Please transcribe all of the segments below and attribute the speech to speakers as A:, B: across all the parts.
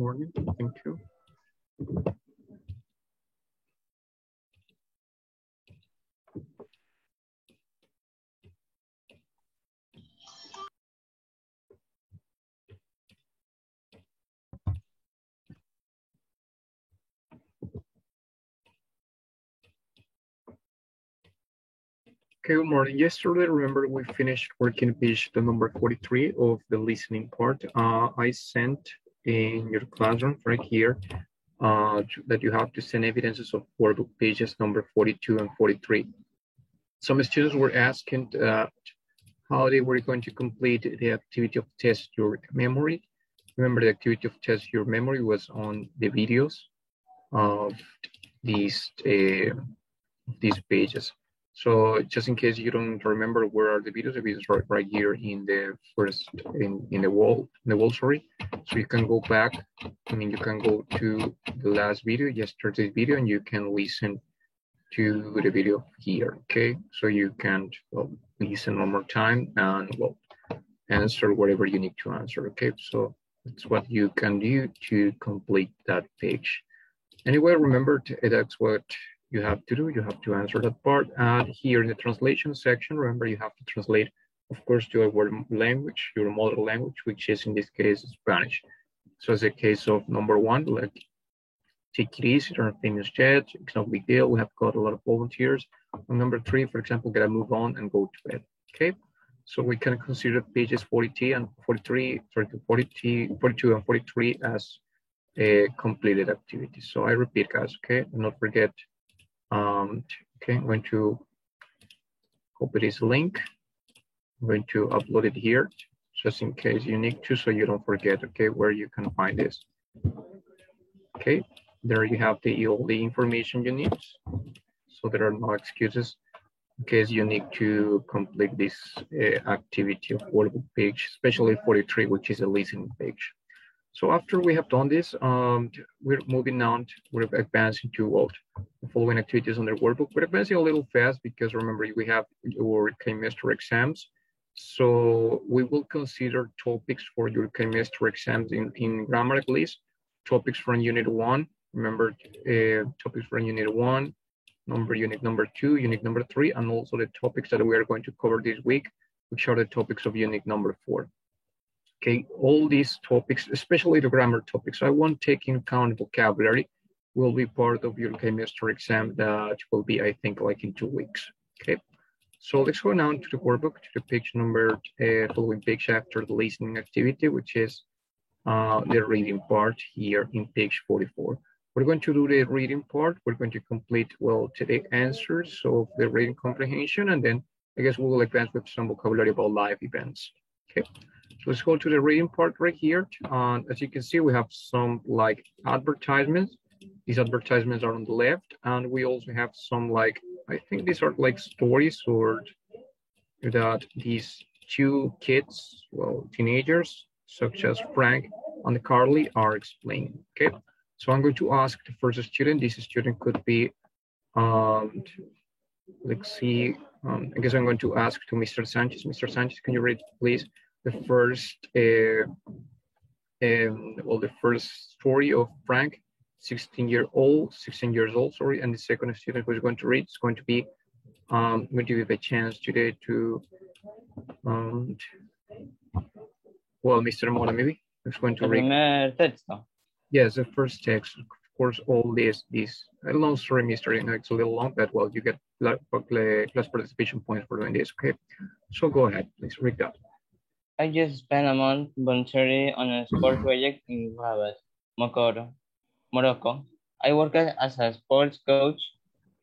A: morning. Thank you. Okay, good morning. Yesterday, remember, we finished working page the number 43 of the listening part. I sent in your classroom right here that you have to send evidences of workbook pages number 42 and 43. Some students were asking how they were going to complete the activity of test your memory. Remember, the activity of test your memory was on the videos of these pages. So just in case you don't remember where are the videos are right here in the first in the wall, sorry. So you can go back. I mean, you can go to the last video, yesterday's video, and you can listen to the video here. Okay, so you can listen one more time and answer whatever you need to answer. Okay, so that's what you can do to complete that page. Anyway, remember that's what you have to do. You have to answer that part. And here in the translation section, remember you have to translate, of course, to your language, your mother language, which is in this case Spanish. So as a case of number one, like take it easy, don't finish yet. It's no big deal. We have got a lot of volunteers. On number three, for example, gotta move on and go to bed. Okay. So we can consider pages 42 and 43 and 43 as a completed activity. So I repeat, guys, okay? Do not forget. Okay, I'm going to copy this link. I'm going to upload it here, just in case you need to, so you don't forget, okay, where you can find this. Okay, there you have all the information you need. So there are no excuses in case you need to complete this activity of workbook page, especially 43, which is a listening page. So after we have done this, we're moving on, we're advancing to the following activities on the workbook. We're advancing a little fast because remember we have your trimester exams. So we will consider topics for your trimester exams in grammar at least, topics from unit 1. Remember topics from unit 1, unit number 2, unit number 3, and also the topics that we are going to cover this week, which are the topics of unit number 4. Okay, all these topics, especially the grammar topics, I won't take into account vocabulary, will be part of your trimester exam that will be, I think, like in 2 weeks. Okay, so let's go now to the workbook, to the page number, following page after the listening activity, which is the reading part here in page 44. We're going to do the reading part. We're going to complete, today answers of the reading comprehension, and then I guess we will advance with some vocabulary about live events. Okay. So let's go to the reading part right here. As you can see, we have some like advertisements. These advertisements are on the left, and we also have some I think these are like stories or that these two kids, teenagers, such as Frank and Carly, are explaining. Okay, so I'm going to ask the first student. This student could be, let's see. I guess I'm going to ask to Mr. Sanchez. Mr. Sanchez, can you read, please, the first, the first story of Frank, 16 years old, sorry, and the second student who is going to read is going to be, I'm going to give a chance today to, Mr. Mora, maybe, who's going to read.
B: Texto.
A: Yes, the first text, of course, all this, a long story, Mr. It's a little long, but you get class participation points for doing this, okay? So go ahead, please read that.
B: I just spent a month volunteering on a sport project in Rabat, Morocco. I worked as a sports coach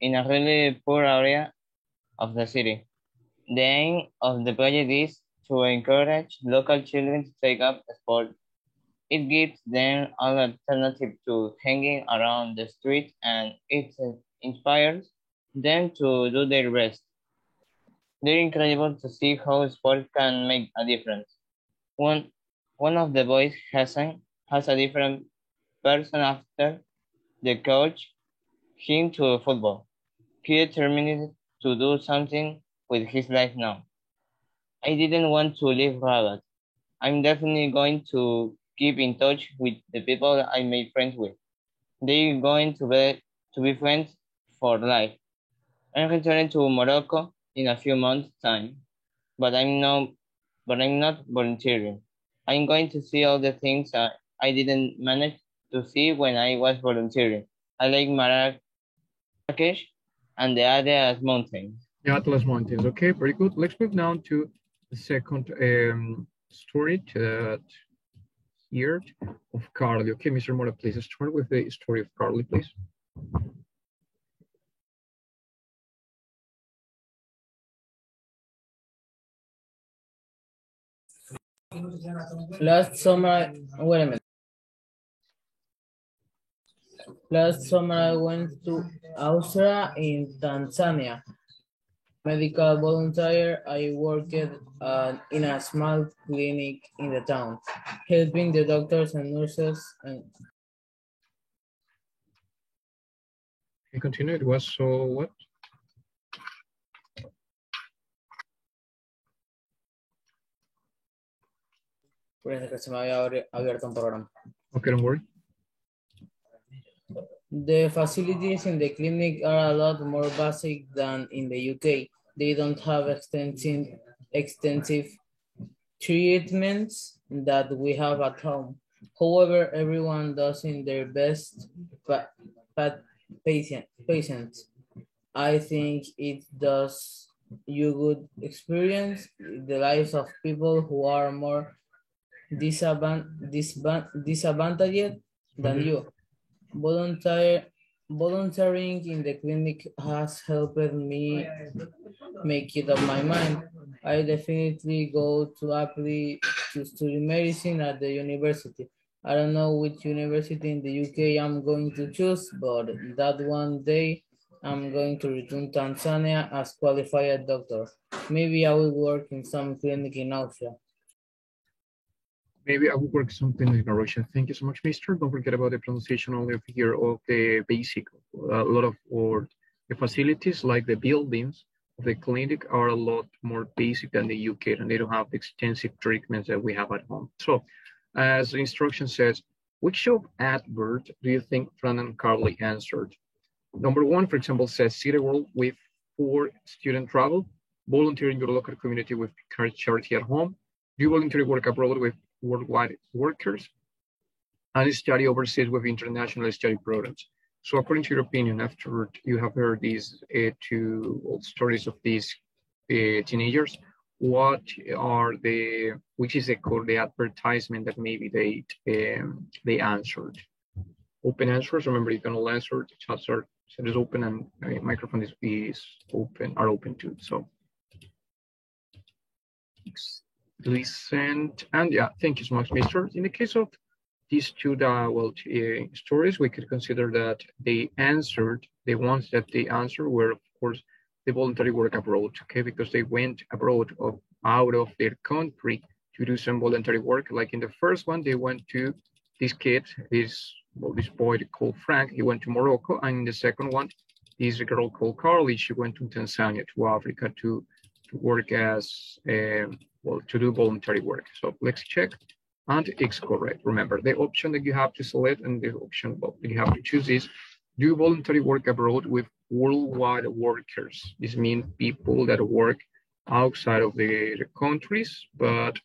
B: in a really poor area of the city. The aim of the project is to encourage local children to take up a sport. It gives them an alternative to hanging around the street, and it inspires them to do their best. They're incredible to see how sport can make a difference. One of the boys, Hassan, has a different person after the coach him to football. He determined to do something with his life now. I didn't want to leave Rabat. I'm definitely going to keep in touch with the people I made friends with. They're going to be friends for life. I'm returning to Morocco in a few months' time, but I'm not volunteering. I'm going to see all the things I didn't manage to see when I was volunteering. I like Marrakesh and the Atlas Mountains.
A: The Atlas Mountains. Okay, very good. Let's move now to the second story here of Carly. Okay, Mr. Mora, please start with the story of Carly, please.
C: Last summer, wait a minute. Last summer, I went to Ausra in Tanzania. Medical volunteer, I worked in a small clinic in the town, helping the doctors and nurses. And
A: Okay, continue. It was so what?
C: parece que se me había abierto un programa.
A: Okay, don't worry.
C: The facilities in the clinic are a lot more basic than in the UK. They don't have extensive treatments that we have at home. However, everyone does in their best patients. I think it does you good experience the lives of people who are more disadvantaged than you. Volunteering in the clinic has helped me make it up my mind. I definitely go to apply to study medicine at the university. I don't know which university in the UK I'm going to choose, but that one day I'm going to return to Tanzania as qualified doctor. Maybe I will work in some clinic in Austria.
A: Maybe I will work something in Russia. Thank you so much, Mister. Don't forget about the pronunciation only of here of the basic. A lot of or the facilities like the buildings of the clinic are a lot more basic than the UK, and they don't have the extensive treatments that we have at home. So, as the instruction says, which of advert do you think Fran and Carly answered? Number one, for example, says City World with 4 student travel, volunteer in your local community with charity at home, do voluntary work abroad with worldwide workers, and study overseas with international study programs. So according to your opinion, after you have heard these 2 stories of these teenagers, what are which is the advertisement that maybe they answered? Open answers, remember you can all answer, the chats are open and microphone is open too. So listen, and yeah, thank you so much, Mister. In the case of these 2 stories, we could consider that they answered, the ones that they answered were, of course, the voluntary work abroad, okay, because they went abroad out of their country to do some voluntary work. Like in the first one, they went to this kid, this boy called Frank, he went to Morocco, and in the second one, this girl called Carly, she went to Tanzania, to Africa, to work as to do voluntary work. So let's check, and it's correct. Remember, the option that you have to select and the option that you have to choose is do voluntary work abroad with worldwide workers. This means people that work outside of the countries, but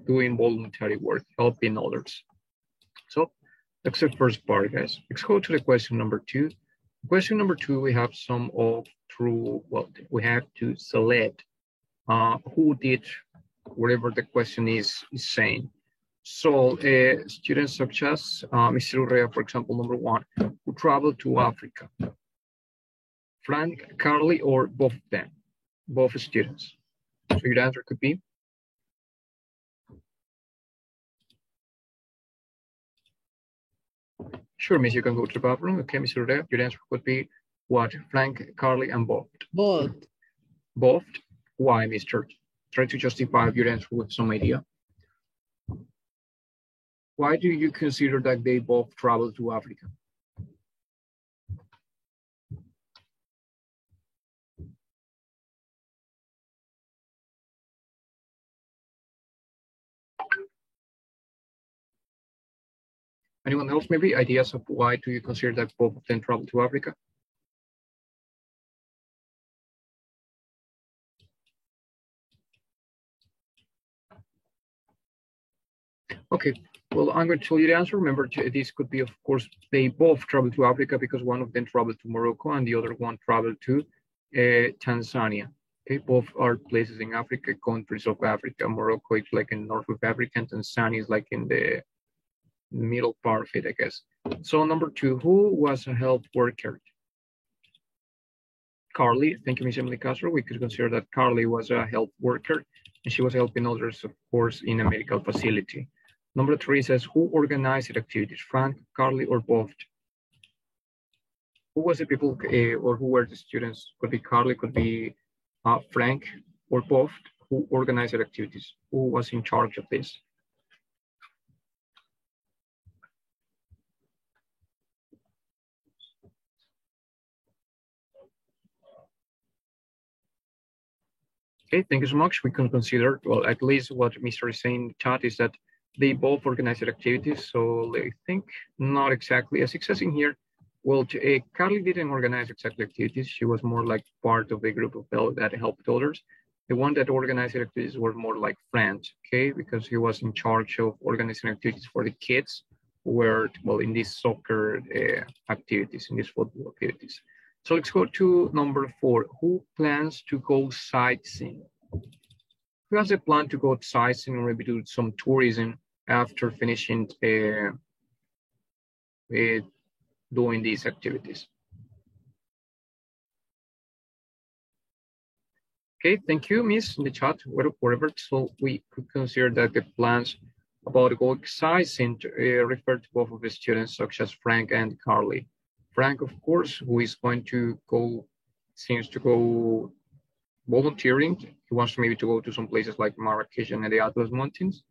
A: doing voluntary work, helping others. So that's the first part, guys. Let's go to the question number 2. Question number 2, we have some of true, we have to select who did whatever the question is saying. So students such as Mr. Urrea, for example, number 1, who traveled to Africa. Frank, Carly, or both of them, both students. So your answer could be? Sure, Miss, you can go to the bathroom. Okay, Mr. Urrea, your answer could be what? Frank, Carly, and both.
C: Both.
A: Both? Why, Mr.? Try to justify your answer with some idea. Why do you consider that they both traveled to Africa? Anyone else maybe ideas of why do you consider that both of them traveled to Africa? Okay, well, I'm going to tell you the answer. Remember, this could be, of course, they both traveled to Africa because one of them traveled to Morocco and the other one traveled to Tanzania. Okay, both are places in Africa, countries of Africa. Morocco is like in north of Africa, and Tanzania is like in the middle part of it, I guess. So number 2, who was a health worker? Carly, thank you, Ms. Emily Castro. We could consider that Carly was a health worker and she was helping others, of course, in a medical facility. Number 3 says, who organized the activities? Frank, Carly, or both? Who was the people or who were the students? Could be Carly, could be Frank, or both. Who organized the activities? Who was in charge of this? Okay, thank you so much. We can consider, well, at least what Mr. is saying in the chat is that they both organized activities. So I think not exactly as it says in here. Well, Carly didn't organize exactly activities. She was more like part of the group of people that helped others. The one that organized activities were more like friends, okay? Because he was in charge of organizing activities for the kids who were, well, in these soccer activities, in these football activities. So let's go to number 4. Who plans to go sightseeing? Who has a plan to go sightseeing or maybe do some tourism after finishing doing these activities? Okay, thank you, Miss, in the chat, whatever. So we could consider that the plans about going sightseeing refer to both of the students, such as Frank and Carly. Frank, of course, who is going to go, seems to go volunteering. He wants maybe to go to some places like Marrakesh and the Atlas Mountains.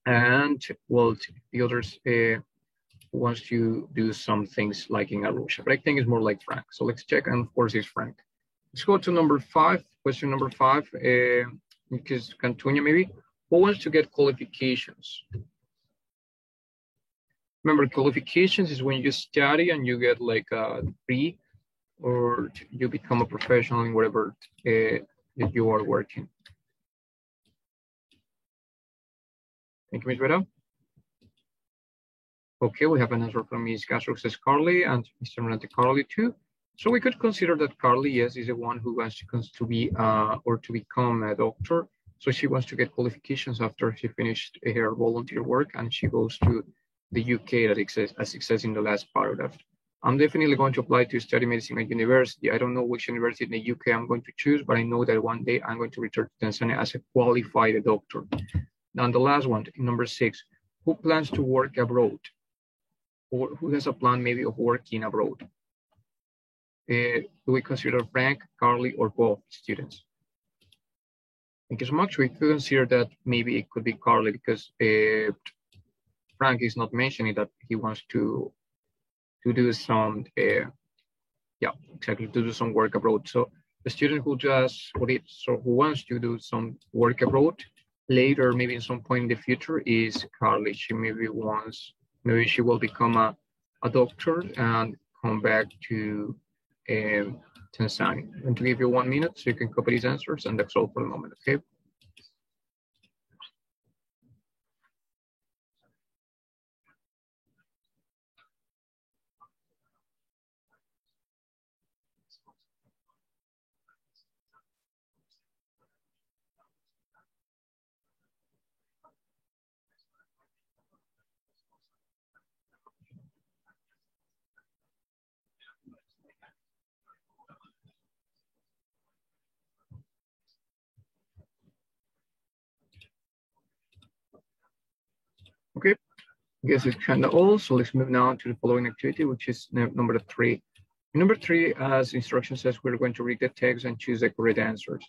A: And well, the others wants to do some things like in Arusha, but I think it's more like Frank. So let's check, and of course it's Frank. Let's go to number 5, question number 5, because Cantunia maybe. Who wants to get qualifications? Remember, qualifications is when you study and you get like a degree or you become a professional in whatever that you are working. Thank you, Ms. Vera. Okay, we have an answer from Ms. Castro, says Carly, and Mr. Morante Carly too. So we could consider that Carly, yes, is the one who wants to be or to become a doctor. So she wants to get qualifications after she finished her volunteer work, and she goes to the UK that exists, as it says in the last paragraph. I'm definitely going to apply to study medicine at university. I don't know which university in the UK I'm going to choose, but I know that one day I'm going to return to Tanzania as a qualified doctor. Now the last one, number 6, who plans to work abroad? Or who has a plan maybe of working abroad? Do we consider Frank, Carly, or both students? Thank you so much. We could consider that maybe it could be Carly because Frank is not mentioning that he wants to do some, yeah, exactly, to do some work abroad. So the student who does what it, so who wants to do some work abroad later, maybe in some point in the future, is Carly. She maybe wants, maybe she will become a doctor and come back to Tanzania. I'm going to give you 1 minute so you can copy these answers, and that's all for the moment, okay? Okay, I guess it's kind of all. So let's move now to the following activity, which is number 3. Number 3, as instruction says, we're going to read the text and choose the correct answers.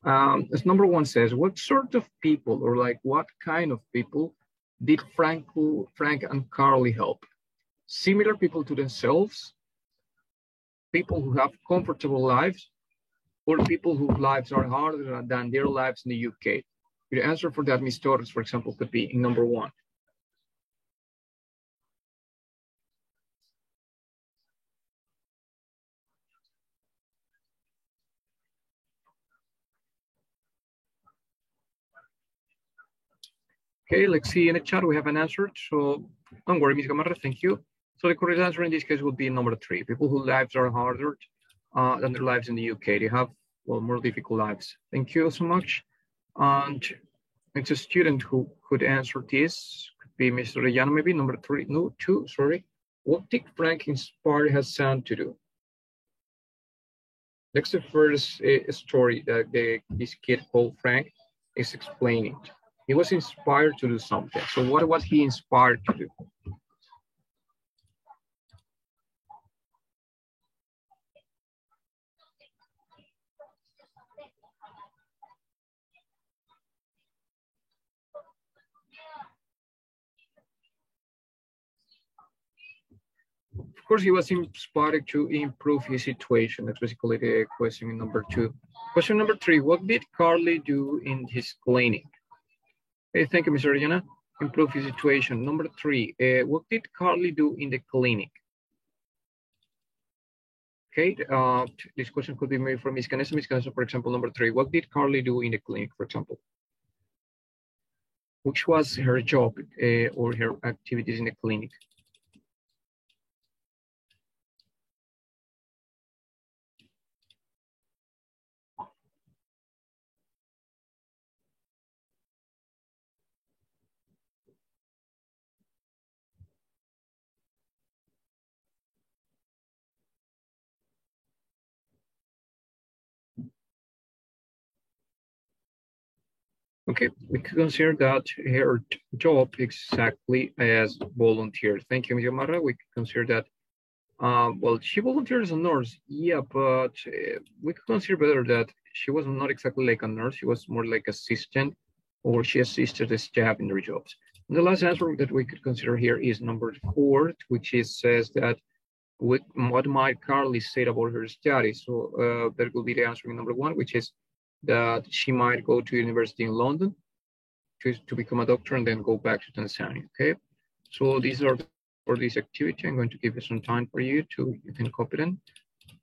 A: As number 1 says, what sort of people, or like what kind of people did Frank and Carly help? Similar people to themselves, people who have comfortable lives, or people whose lives are harder than their lives in the UK? The answer for that, Ms. Torres, for example, could be in number 1. Okay, let's see in the chat, we have an answer. So don't worry, Ms. Gamarra, thank you. So the correct answer in this case would be number 3. People whose lives are harder than their lives in the UK. They have, well, more difficult lives. Thank you so much. And it's a student who could answer this. Could be Mr. Rayano, maybe number 3, no, 2, sorry. What did Frank inspire Hassan to do? That's the first story that this kid called Frank is explaining. He was inspired to do something. So what was he inspired to do? Of course, he was inspired to improve his situation. That's basically the question number 2. Question number 3, what did Carly do in his clinic? Okay, thank you, Mr. Regina. Improve his situation. Number 3, what did Carly do in the clinic? Okay, this question could be made from Ms. Canessa. Ms. Canessa, for example, number 3, what did Carly do in the clinic, for example? Which was her job or her activities in the clinic? Okay, we can consider that her job exactly as volunteer. Thank you, Ms. Gamarra. We can consider that, well, she volunteered as a nurse, yeah, but we could consider better that she was not exactly like a nurse. She was more like assistant, or she assisted the staff in their jobs. And the last answer that we could consider here is number 4, which says that what might Carly say about her studies? So that will be the answer in number 1, which is that she might go to university in London to become a doctor and then go back to Tanzania, okay? So these are for this activity. I'm going to give you some time for you to become competent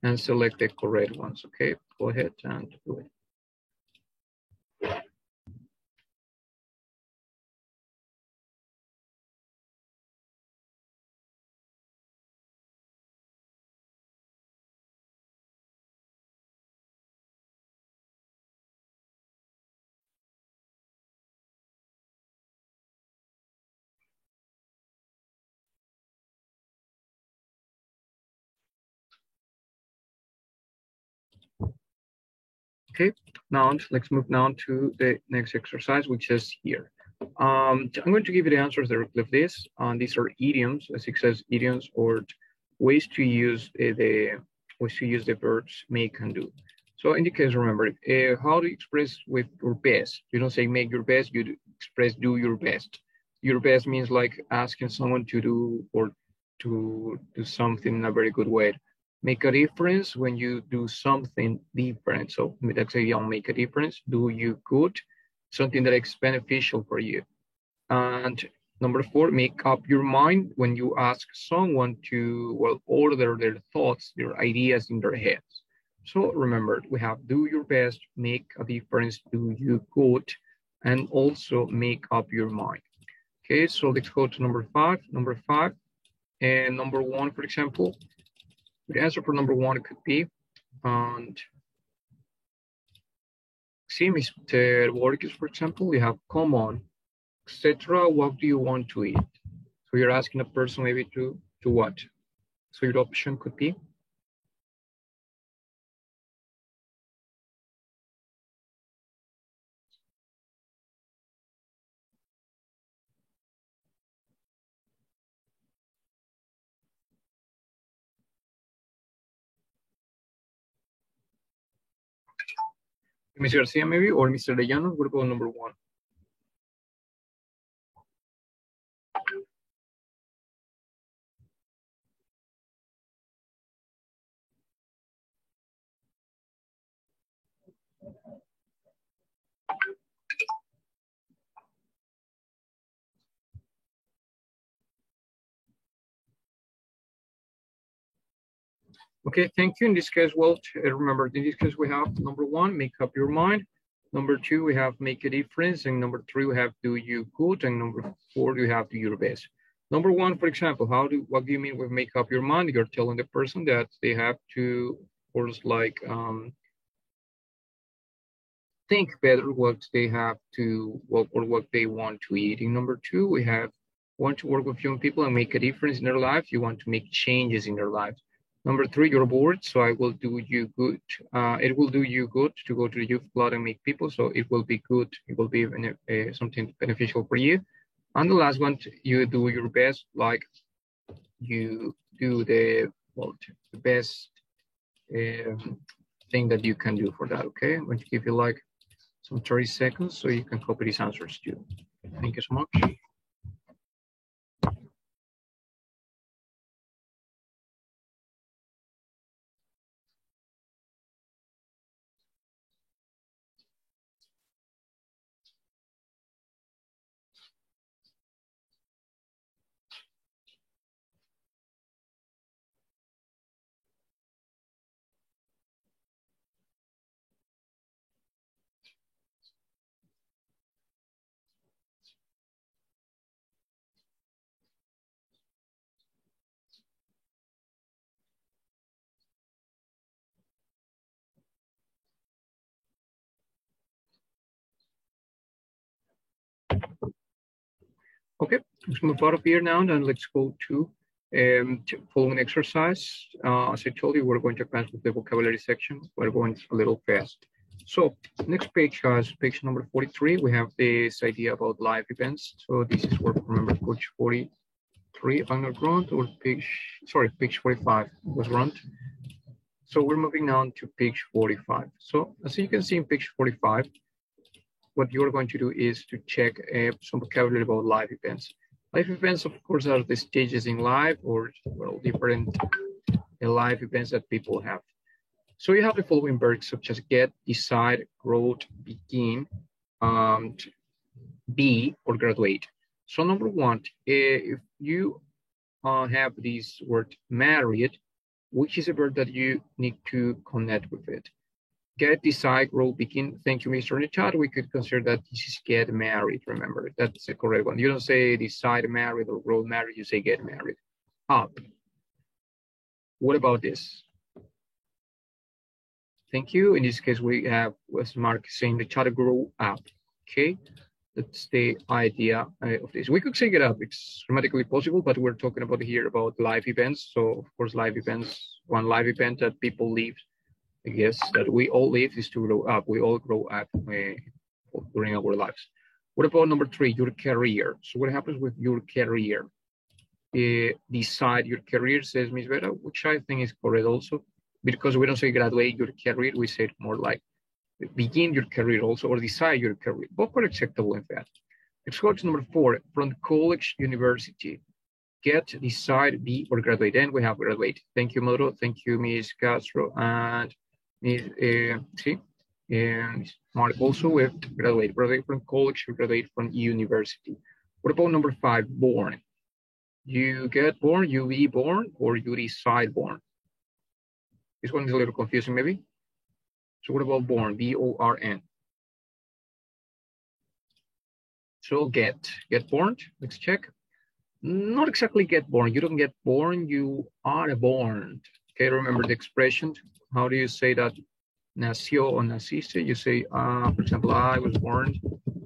A: and select the correct ones, okay? Go ahead and do it. Okay, now let's move now to the next exercise, which is here. I'm going to give you the answers directly of this. These are idioms, as it says, idioms or ways to use the verbs make and do. So in the case, remember, how to express with your best. You don't say make your best, you express do your best. Your best means like asking someone to do or to do something in a very good way. Make a difference when you do something different. So let's say you make a difference, do you good, something that is beneficial for you. And number 4, make up your mind when you ask someone to, well, order their thoughts, their ideas in their heads. So remember, we have do your best, make a difference, do you good, and also make up your mind. Okay, so let's go to number 5. Number 5 and number 1, for example. The answer for number 1 could be, and see, Mr. Borges, for example, we have come on, etc. What do you want to eat? So you're asking a person maybe to what? So your option could be. Mr. Garcia maybe, or Mr. Rellano, we'll go number 1. Okay, thank you. In this case, well, remember, in this case, we have number 1, make up your mind. Number 2, we have make a difference. And number 3, we have do you good. And number 4, you have do your best. Number 1, for example, what do you mean with make up your mind? You're telling the person that they have to, of course, like think better what they have to, or what they want to eat. In number 2, we have want to work with young people and make a difference in their life. You want to make changes in their lives. Number 3, you're bored, so I will do you good. It will do you good to go to the youth club and meet people, so it will be good. It will be something beneficial for you. And the last one, you do your best, like you do the best thing that you can do for that, okay? I'm going to give you like some 30 seconds so you can copy these answers too. Thank you so much. Okay, let's move out of here now, and let's go to following exercise. As I told you, we're going to advance with the vocabulary section. We're going a little fast. So next page has page number 43. We have this idea about live events. So this is where, remember, page 43, if I'm not wrong, or page 45 was wrong. So we're moving on to page 45. So as you can see in page 45, what you're going to do is to check some vocabulary about live events. Live events, of course, are the stages in life or different live events that people have. So you have the following verbs such as get, decide, grow, begin, be, or graduate. So number 1, if you have this word married, which is a verb that you need to connect with it. Get, decide, grow, begin. Thank you, Mr. Nichat. We could consider that this is get married. Remember, that's the correct one. You don't say decide married or grow married, you say get married. Up. What about this? Thank you. In this case, we have was Mark saying the child grow up. Okay, that's the idea of this. We could say get up. It's grammatically possible, but we're talking about here about live events. So of course, live events. One live event that people live, I guess, that we all live is to grow up. We all grow up during our lives. What about number 3, your career? So what happens with your career? Decide your career, says Ms. Vera, which I think is correct also, because we don't say graduate your career, we say it more like begin your career also, or decide your career. Both are acceptable in fact. Let's go to number 4, from college, university. Get, decide, be, or graduate. Then we have graduate. Thank you, Moro. Thank you, Ms. Castro. And Mark also with graduate from college, graduate from university. What about number 5, born? You get born, you be born, or you decide born? This one is a little confusing maybe. So what about born, B-O-R-N? So get born, let's check. Not exactly get born, you don't get born, you are born. Okay, remember the expression. How do you say that? Nació or naciste. You say, for example, I was born,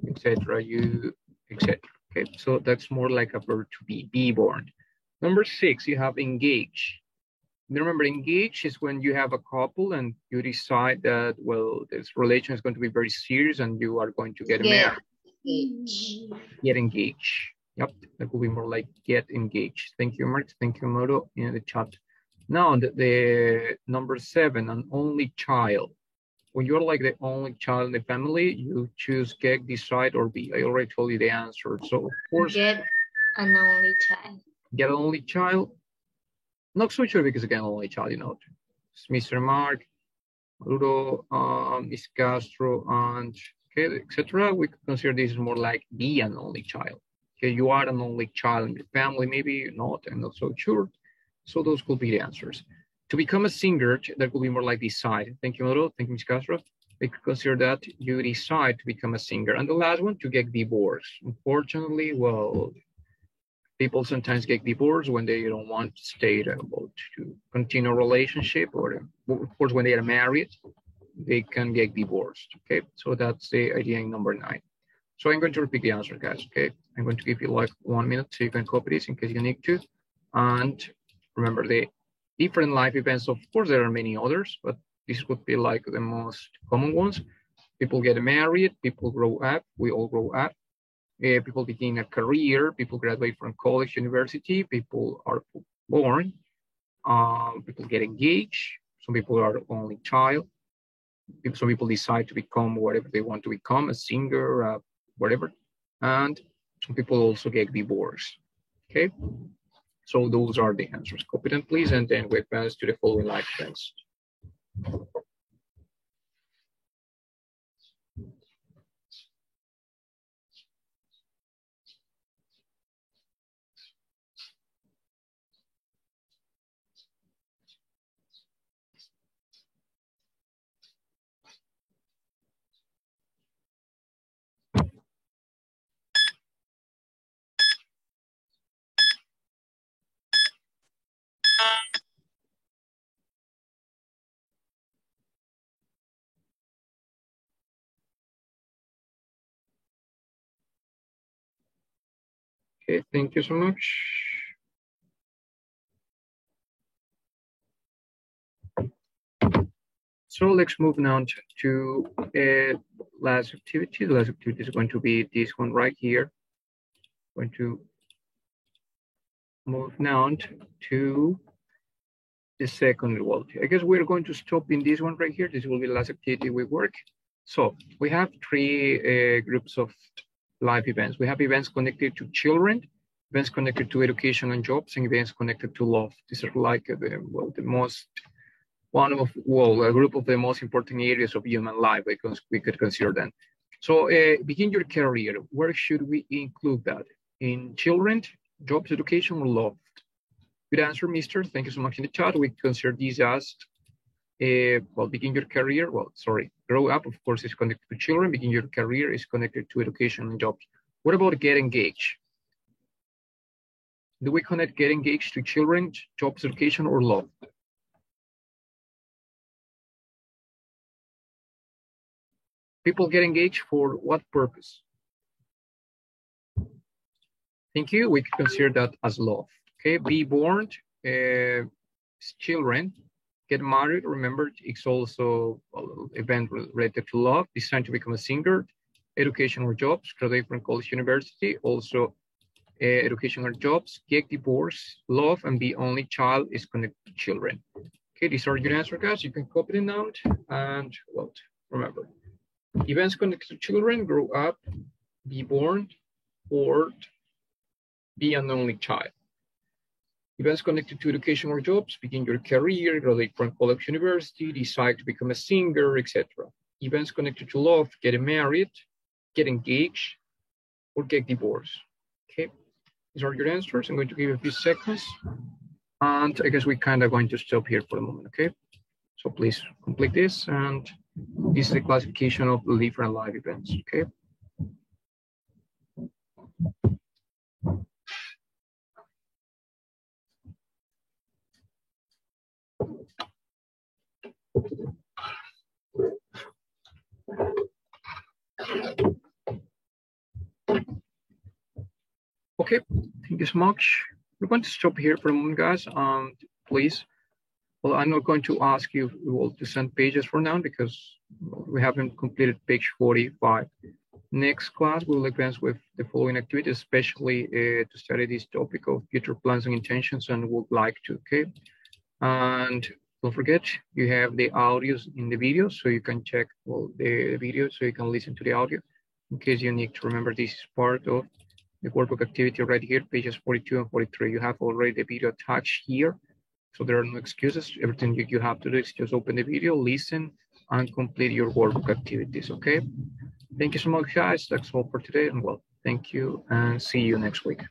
A: etc. You, etc. Okay, so that's more like a verb to be born. Number 6, you have engage. Remember, engage is when you have a couple and you decide that, well, this relation is going to be very serious and you are going to get married. Get engaged. Yep, that will be more like get engaged. Thank you, Mark. Thank you, Moro, in the chat. Now, the number 7, an only child. When you're like the only child in the family, you choose get, decide, or be. I already told you the answer. So, of course,
D: get an only child.
A: Get an only child. Not so sure because again, only child, you know. It's Mr. Mark, Maduro, Ms. Castro, and okay, etc. We could consider this more like be an only child. Okay, you are an only child in your family, maybe not, I'm not so sure. So those could be the answers. To become a singer, that could be more like decide. Thank you, Maduro. Thank you, Ms. Castro. we could consider that you decide to become a singer. And the last one, to get divorced. Unfortunately, well, people sometimes get divorced when they don't want to stay to continue a relationship, or of course, when they are married, they can get divorced, okay? So that's the idea in number 9. So I'm going to repeat the answer, guys, okay? I'm going to give you like 1 minute so you can copy this in case you need to. And remember the different life events. Of course, there are many others, but this would be like the most common ones. People get married, people grow up, we all grow up. People begin a career, people graduate from college, university, people are born, people get engaged, some people are only child, some people decide to become whatever they want to become, a singer, whatever, and some people also get divorced, okay? So those are the answers. Copy them, please, and then we pass to the following life events. Okay, thank you so much. So let's move now to last activity. The last activity is going to be this one right here. Going to move now to the second one. I guess we're going to stop in this one right here. This will be the last activity we work. So we have 3 groups of life events. We have events connected to children, events connected to education and jobs, and events connected to love. These are like a group of the most important areas of human life, because we could consider them. So begin your career. Where should we include that? In children, jobs, education, or love? Good answer, mister. Thank you so much in the chat. We consider these as, begin your career. Grow up, of course, is connected to children. Begin your career is connected to education and jobs. What about get engaged? Do we connect get engaged to children, jobs, education, or love? People get engaged for what purpose? Thank you. We can consider that as love. Okay, be born, children, get married. Remember, it's also an event related to love. Decide to become a singer, education or jobs, graduate from college, university, also education or jobs, get divorced, love, and be only child is connected to children. Okay, these are your answers, guys. You can copy them out and remember. Events connected to children, grow up, be born, or be an only child. Events connected to education or jobs, begin your career, graduate from college, university, decide to become a singer, etc. Events connected to love, get married, get engaged, or get divorced. Okay, these are your answers. I'm going to give you a few seconds. And I guess we're kind of going to stop here for a moment, okay? So please complete this, and this is the classification of the different life events, okay? Okay, thank you so much. We're going to stop here for a moment, guys. Please. Well, I'm not going to ask you to send pages for now because we haven't completed page 45. Next class, we'll advance with the following activities, especially to study this topic of future plans and intentions, and would like to, okay? And don't forget, you have the audios in the video, so you can check the video so you can listen to the audio. In case you need to remember, this is part of the workbook activity right here, pages 42 and 43. You have already the video attached here. So there are no excuses. Everything you have to do is just open the video, listen, and complete your workbook activities, okay? Thank you so much, guys. That's all for today. And thank you, and see you next week.